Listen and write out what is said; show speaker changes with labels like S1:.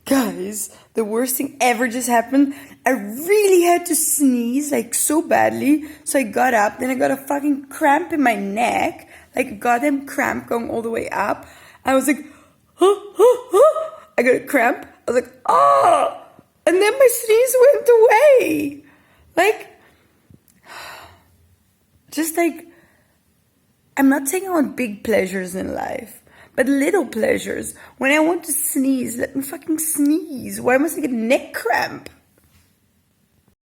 S1: Guys, the worst thing ever just happened. I really had to sneeze, like, so badly. So I got up, then I got a fucking cramp in my neck. Like, a goddamn cramp going all the way up. I was like, I got a cramp. I was like, oh! And then my sneeze went away. Like, just like, I'm not saying I want big pleasures in life, but little pleasures. When I want to sneeze, let me fucking sneeze. Why must I get a neck cramp?